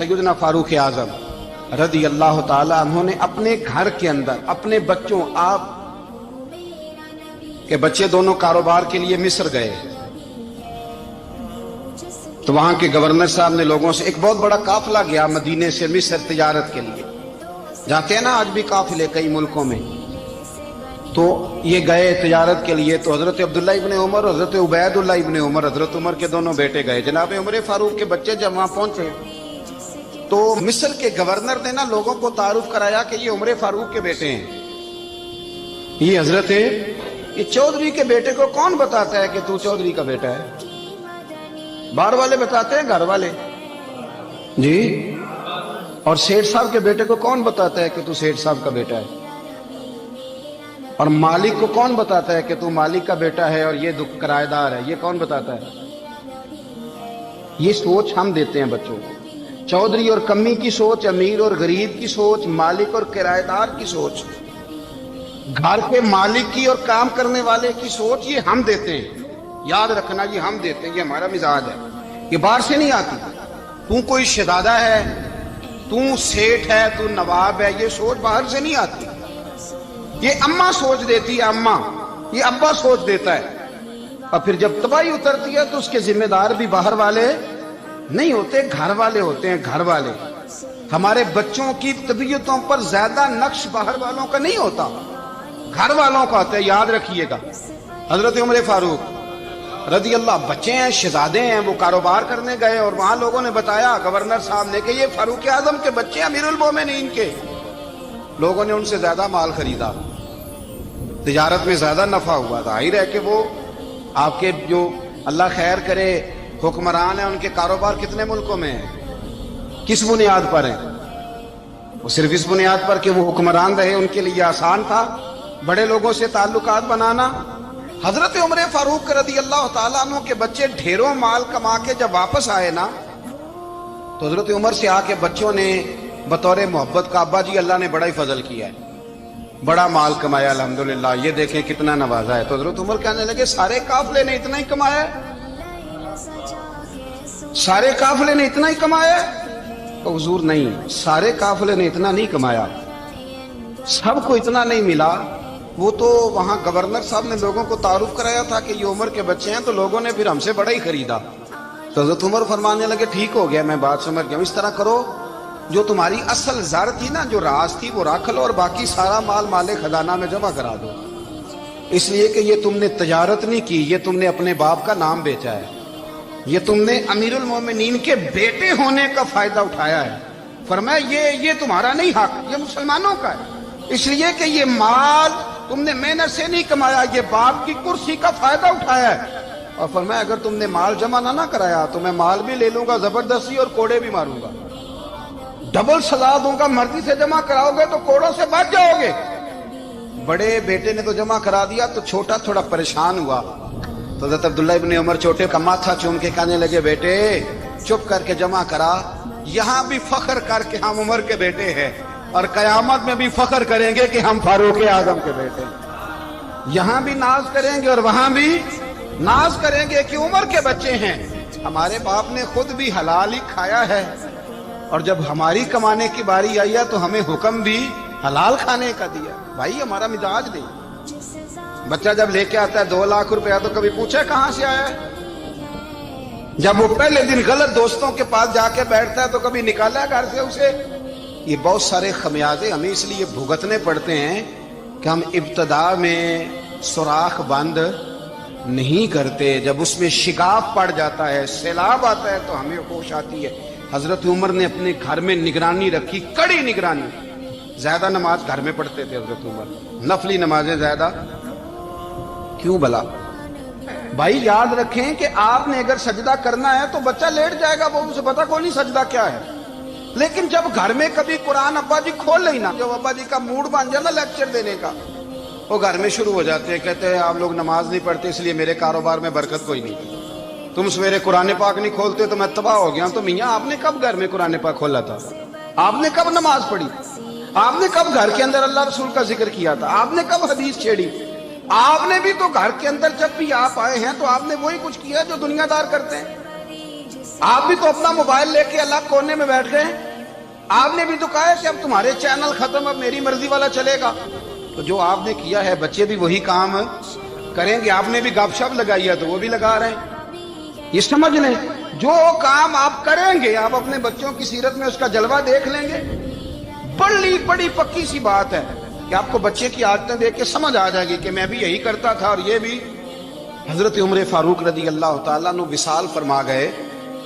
सैयदना फारूक आजम रदी अल्लाह ताला अन्हु ने अपने घर के अंदर अपने बच्चों, आप के बच्चे दोनों कारोबार के लिए मिस्र गए, तो वहां के गवर्नर साहब ने लोगों से, एक बहुत बड़ा काफिला गया मदीने से मिस्र तिजारत के लिए, जाते हैं ना आज भी काफिले कई मुल्कों में, तो ये गए तिजारत के लिए। तो हजरत अब्दुल्ला इब्ने उमर, हजरत उबैदुल्लाह इब्ने उमर, हजरत उमर के दोनों बेटे गए। जनाब उमर फारूक के बच्चे जब वहां पहुंचे तो मिस्र के गवर्नर ने ना लोगों को तारुफ कराया कि ये उमर फारूक के बेटे हैं, ये हजरत है, ये चौधरी के बेटे को कौन बताता है कि तू चौधरी का बेटा है? बाहर वाले बताते हैं, घर वाले जी। और सेठ साहब के बेटे को कौन बताता है कि तू सेठ साहब का बेटा है? और मालिक को कौन बताता है कि तू मालिक का बेटा है और ये किराएदार है? ये कौन बताता है? ये सोच हम देते हैं बच्चों को। चौधरी और कम्मी की सोच, अमीर और गरीब की सोच, मालिक और किराएदार की सोच, घर के मालिक की और काम करने वाले की सोच, ये हम देते हैं। याद रखना, ये हम देते हैं, ये हमारा मिजाज है, ये बाहर से नहीं आती। तू कोई शहजादा है, तू सेठ है, तू नवाब है, ये सोच बाहर से नहीं आती। ये अम्मा सोच देती है, अम्मा, ये अब्बा सोच देता है। और फिर जब तबाही उतरती है तो उसके जिम्मेदार भी बाहर वाले नहीं होते, घर वाले होते हैं, घर वाले। हमारे बच्चों की तबीयतों पर ज्यादा नक्श बाहर वालों का नहीं होता, घर वालों का होता है, याद रखिएगा। हजरत उमर फारूक रदी अल्लाह, बच्चे हैं, शहजादे हैं, वो कारोबार करने गए और वहां लोगों ने बताया गवर्नर साहब ने कि ये फारूक आजम के बच्चे अमीरुल मोमिनीन के। लोगों ने उनसे ज्यादा माल खरीदा, तिजारत में ज्यादा नफा हुआ। जाहिर है कि वो आपके जो अल्लाह खैर करे हुक्मरान है, उनके कारोबार कितने मुल्कों में है, किस बुनियाद पर है? वो सिर्फ इस बुनियाद पर कि वो हुक्मरान रहे, उनके लिए आसान था बड़े लोगों से ताल्लुकात बनाना। हजरत उमर फारूक रदी अल्लाह ताला अन्हु के बच्चे ढेरों माल कमा के जब वापस आए ना, तो हजरत उमर से आके बच्चों ने बतौर मोहब्बत का, अब्बा जी अल्लाह ने बड़ा ही फजल किया है, बड़ा माल कमाया अल्हम्दुलिल्लाह, ये देखें कितना नवाजा है। तो हजरत उमर कहने लगे सारे काफिले ने इतना ही कमाया, सारे काफिले ने इतना ही कमाया? तो हुजूर नहीं, सारे काफिले ने इतना नहीं कमाया, सबको इतना नहीं मिला। वो तो वहां गवर्नर साहब ने लोगों को तारुफ कराया था कि ये उमर के बच्चे हैं, तो लोगों ने फिर हमसे बड़ा ही खरीदा। तो हजरत उमर फरमाने लगे ठीक हो गया, मैं बात समझ गया, इस तरह करो, जो तुम्हारी असल ज़र थी ना, जो राज थी, वो रख लो और बाकी सारा माल माले खजाना में जमा करा दो, इसलिए कि ये तुमने तजारत नहीं की, ये तुमने अपने बाप का नाम बेचा है, ये तुमने अमीरुल मोमिनीन के बेटे होने का फायदा उठाया है। फरमाया ये तुम्हारा नहीं हक, ये मुसलमानों का है, इसलिए कि ये माल तुमने मेहनत से नहीं कमाया, ये बाप की कुर्सी का फायदा उठाया है। और फरमाया अगर तुमने माल जमा ना कराया तो मैं माल भी ले लूंगा जबरदस्ती और कोड़े भी मारूंगा, डबल सजा दूंगा, मर्जी से जमा कराओगे तो कोड़ों से बच जाओगे। बड़े बेटे ने तो जमा करा दिया, तो छोटा थोड़ा परेशान हुआ। तो हज़रत अब्दुल्ला इब्ने उमर छोटे का माथा चूम के कहने लगे बेटे चुप करके जमा करा, यहां भी फख्र करके हम उमर के बेटे हैं और कयामत में भी फख्र करेंगे कि हम फारूक आजम के बेटे हैं। यहां भी नाज करेंगे और वहां भी नाज करेंगे कि उमर के बच्चे हैं। हमारे बाप ने खुद भी हलाल ही खाया है और जब हमारी कमाने की बारी आई है तो हमें हुक्म भी हलाल खाने का दिया। भाई हमारा मिजाज नहीं। बच्चा जब लेके आता है 2 लाख रुपया तो कभी पूछे कहां से आया है? जब वो पहले दिन गलत दोस्तों के पास जाके बैठता है तो कभी निकाला घर से उसे। ये बहुत सारे खमियाजे हमें इसलिए भुगतने पड़ते हैं कि हम इब्तदा में सुराख बंद नहीं करते। जब उसमें शिगाफ पड़ जाता है, सैलाब आता है तो हमें होश आती है। हजरत उमर ने अपने घर में निगरानी रखी, कड़ी निगरानी। ज्यादा नमाज घर में पढ़ते थे हजरत उमर, नफली नमाजें ज्यादा क्यों भला? भाई याद रखें कि आपने अगर सजदा करना है तो बच्चा लेट जाएगा, वो उसे पता कौन नहीं सजदा क्या है। लेकिन जब घर में कभी कुरान अब्बा जी खोल लेना, जब अब्बा जी का मूड बन जाए ना लेक्चर देने का, वो घर में शुरू हो जाते हैं, कहते हैं आप लोग नमाज नहीं पढ़ते इसलिए मेरे कारोबार में बरकत कोई नहीं। तुम सवेरे कुरान पाक नहीं खोलते तो मैं तबाह हो गया। तो मियाँ आपने कब घर में कुरान पाक खोला था? आपने कब नमाज पढ़ी? आपने कब घर के अंदर अल्लाह रसूल का जिक्र किया था? आपने कब हदीस छेड़ी? आपने भी तो घर के अंदर जब भी आप आए हैं तो आपने वही कुछ किया जो दुनियादार करते हैं। आप भी तो अपना मोबाइल लेके अलग कोने में बैठ गए। आपने भी तो कहा है कि अब तुम्हारे चैनल खत्म, अब मेरी मर्जी वाला चलेगा। तो जो आपने किया है बच्चे भी वही काम करेंगे। आपने भी गपशप लगाई है तो वो भी लगा रहे हैं। ये समझ लें, जो काम आप करेंगे आप अपने बच्चों की सीरत में उसका जलवा देख लेंगे। बड़ी पक्की सी बात है कि आपको बच्चे की आदतें देख के समझ आ जाएगी कि मैं भी यही करता था और ये भी। हजरत उमर फारूक रदी अल्लाह तआला अन्हु विसाल फरमा गए,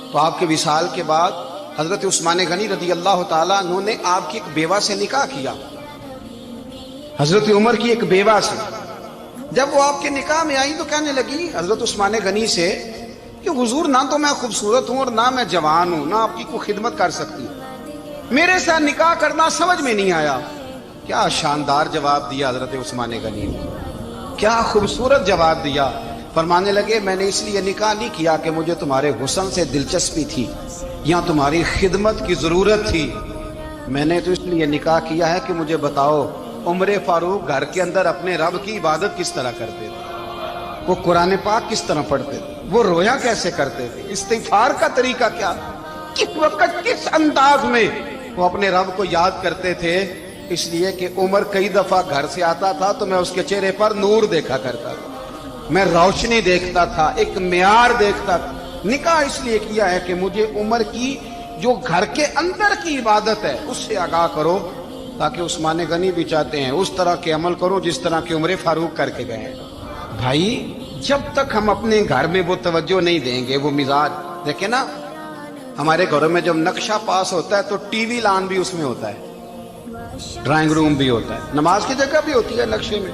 तो आपके विसाल के बाद हजरत उस्मान गनी रदी अल्लाह तआला अन्हु ने आपकी एक बेवा से निकाह किया, हजरत उमर की एक बेवा से। जब वो आपके निकाह में आई तो कहने लगी हजरत उस्मान गनी से कि हुजूर, ना तो मैं खूबसूरत हूं और ना मैं जवान हूं, ना आपकी कोई खिदमत कर सकती, मेरे साथ निकाह करना समझ में नहीं आया। क्या शानदार जवाब दिया हजरत उस्मान गनी ने, क्या खूबसूरत जवाब दिया। फरमाने लगे, मैंने इसलिए निकाह नहीं किया कि मुझे तुम्हारे हुस्न से दिलचस्पी थी या तुम्हारी खिदमत की जरूरत थी, मैंने तो इसलिए निकाह किया है कि मुझे बताओ उमर फारूक घर के अंदर अपने रब की इबादत किस तरह करते थे, वो कुरान पाक किस तरह पढ़ते थे, वो रोया कैसे करते थे, इस्तिगफार का तरीका क्या, किस वक्त किस अंदाज में वो अपने रब को याद करते थे। इसलिए कि उमर कई दफा घर से आता था तो मैं उसके चेहरे पर नूर देखा करता था, मैं रोशनी देखता था, एक मियार देखता था। निकाह इसलिए किया है कि मुझे उमर की जो घर के अंदर की इबादत है उससे आगाह करो, ताकि उस्मान गनी भी चाहते हैं उस तरह के अमल करो जिस तरह के उमर फारूक करके गए हैं। भाई, जब तक हम अपने घर में वो तवज्जो नहीं देंगे, वो मिजाज देखे ना, हमारे घरों में जब नक्शा पास होता है तो टीवी लान भी उसमें होता है, ड्राइंग रूम भी होता है, नमाज की जगह भी होती है नक्शे में।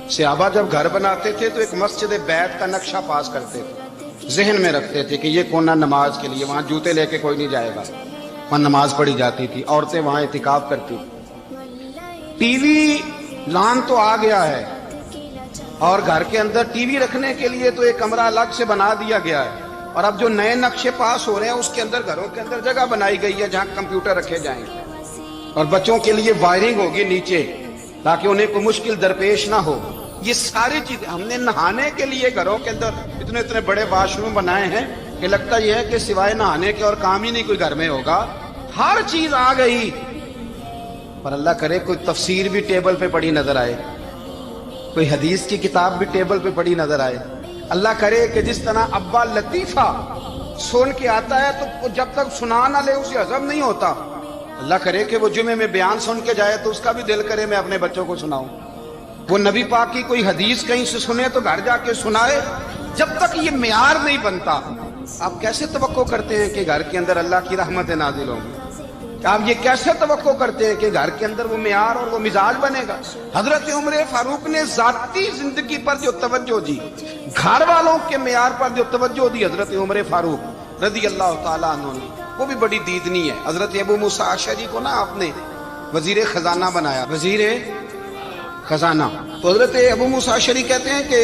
सहाबा जब घर बनाते थे तो एक मस्जिद बैत का नक्शा पास करते थे, जहन में रखते थे कि ये कोना नमाज के लिए, वहां जूते लेके कोई नहीं जाएगा, वहां नमाज पढ़ी जाती थी, औरतें वहां इतिकाफ करती थी। टीवी लान तो आ गया है और घर के अंदर टीवी रखने के लिए तो एक कमरा अलग से बना दिया गया है, और अब जो नए नक्शे पास हो रहे हैं उसके अंदर घरों के अंदर जगह बनाई गई है जहां कंप्यूटर रखे जाएंगे और बच्चों के लिए वायरिंग होगी नीचे ताकि उन्हें कोई मुश्किल दरपेश ना हो। ये सारी चीजें हमने नहाने के लिए घरों के अंदर इतने इतने बड़े वॉशरूम बनाए हैं कि लगता यह है कि सिवाय नहाने के और काम ही नहीं कोई घर में होगा। हर चीज आ गई, पर अल्लाह करे कोई तफसीर भी टेबल पे पड़ी नजर आए, कोई हदीस की किताब भी टेबल पे पड़ी नजर आए। अल्लाह करे कि जिस तरह अब्बा लतीफा सुन के आता है तो जब तक सुना ना ले उसे हजम नहीं होता, अल्लाह करे कि वो जुमे में बयान सुन के जाए तो उसका भी दिल करे मैं अपने बच्चों को सुनाऊं। वो नबी पाक की कोई हदीस कहीं से सुने तो घर जाके सुनाए। जब तक ये मियार नहीं बनता, आप कैसे तवक्को करते हैं कि घर के अंदर अल्लाह की रहमतें नाजिल होंगी? आप ये कैसे तवक्को करते हैं कि घर के अंदर वो मियार और वो मिजाज बनेगा? हजरत उमर फारूक ने जाती जिंदगी पर जो तवज्जो दी, घर वालों के मियार पर जो तवज्जो दी हजरत उमर फारूक रदी अल्लाह तआला अन्हु ने, वो भी बड़ी दीदनी है। हजरत अबू मूसा अशअरी को ना आपने वजीर खजाना बनाया, वजीर खजाना। तो हजरत अबू मूसा अशअरी कहते हैं कि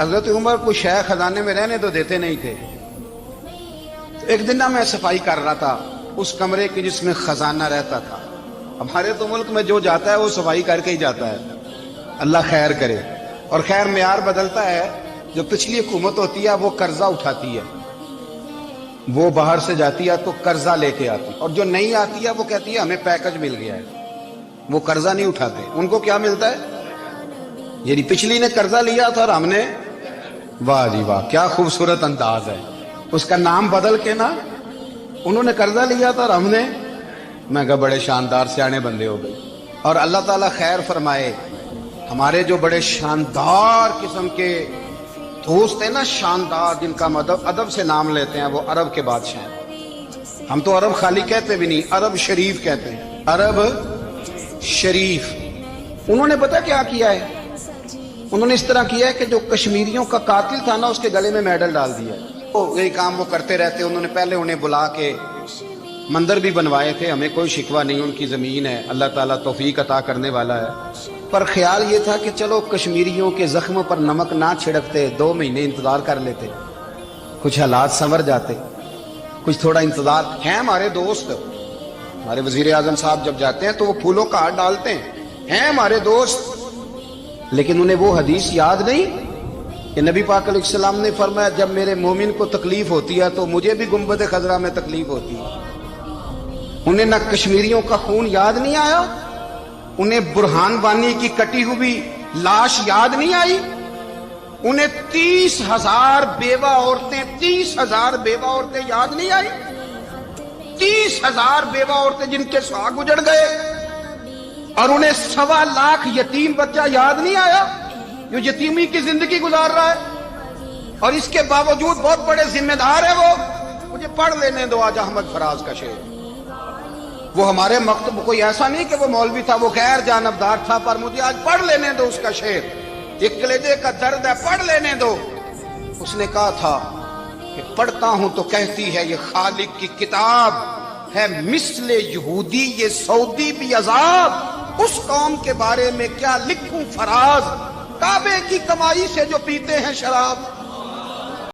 हजरत उमर को शह खजाने में रहने तो देते नहीं थे। तो एक दिन ना मैं सफाई कर रहा था उस कमरे की जिसमें खजाना रहता था। हमारे तो मुल्क में जो जाता है वो सफाई करके ही जाता है, अल्लाह खैर करे। और खैर मियार बदलता है, जो पिछली हुकूमत होती है वो कर्जा उठाती है, वो बाहर से जाती है तो कर्जा लेके आती, और जो नहीं आती है वो कहती है हमें पैकेज मिल गया है, वो कर्जा नहीं उठाते। उनको क्या मिलता है? यानी पिछली ने कर्जा लिया था और हमने, वाह जी वाह क्या खूबसूरत अंदाज है, उसका नाम बदल के ना उन्होंने कर्जा लिया था और हमने, मैं कहा बड़े शानदार सियाने बंदे हो गए। और अल्लाह ताला खैर फरमाए, हमारे जो बड़े शानदार किस्म के दोस्त है ना, शानदार, जिनका अदब से नाम लेते हैं, वो अरब के बादशाह। हम तो अरब खाली कहते भी नहीं, अरब शरीफ कहते हैं, अरब शरीफ। उन्होंने पता क्या किया है? उन्होंने इस तरह किया है कि जो कश्मीरियों का कातिल था ना उसके गले में मेडल डाल दिया। तो यही काम वो करते रहते। उन्होंने पहले उन्हें बुला के मंदिर भी बनवाए थे, हमें कोई शिकवा नहीं, उनकी जमीन है, अल्लाह ताला तौफीक अता करने वाला है। पर ख्याल ये था कि चलो कश्मीरियों के जख्म पर नमक ना छिड़कते, 2 महीने इंतजार कर लेते, कुछ हालात संवर जाते, कुछ थोड़ा इंतजार है। हमारे दोस्त, हमारे वजीर आजम साहब जब जाते हैं तो वो फूलों का हाथ डालते हैं हमारे दोस्त, लेकिन उन्हें वो हदीस याद नहीं کہ نبی پاک علیہ السلام نے فرمایا جب میرے مومن کو تکلیف ہوتی ہے تو مجھے بھی گنبد خضرا میں تکلیف ہوتی ہے۔ انہیں نہ کشمیریوں کا خون یاد نہیں آیا، انہیں برہان بانی کی کٹی ہوئی لاش یاد نہیں آئی، انہیں 30,000 بیوہ عورتیں یاد نہیں آئی، 30,000 بیوہ عورتیں جن کے سہاگ اجڑ گئے، اور انہیں 1.25 لاکھ یتیم بچہ یاد نہیں آیا جو یتیمی کی زندگی گزار رہا ہے، اور اس کے باوجود بہت بڑے ذمہ دار ہے وہ۔ مجھے پڑھ لینے دو آج احمد فراز کا شعر، وہ ہمارے مکتب کوئی ایسا نہیں کہ وہ مولوی تھا، وہ غیر جانبدار تھا، پر مجھے آج پڑھ لینے دو اس کا شعر، ایک کلیجے کا درد ہے، پڑھ لینے دو۔ اس نے کہا تھا کہ پڑھتا ہوں تو کہتی ہے یہ خالق کی کتاب ہے، مثل یہودی یہ سعودی بھی عذاب، اس قوم کے بارے میں کیا لکھوں فراز، کعبے کی کمائی سے جو پیتے ہیں شراب۔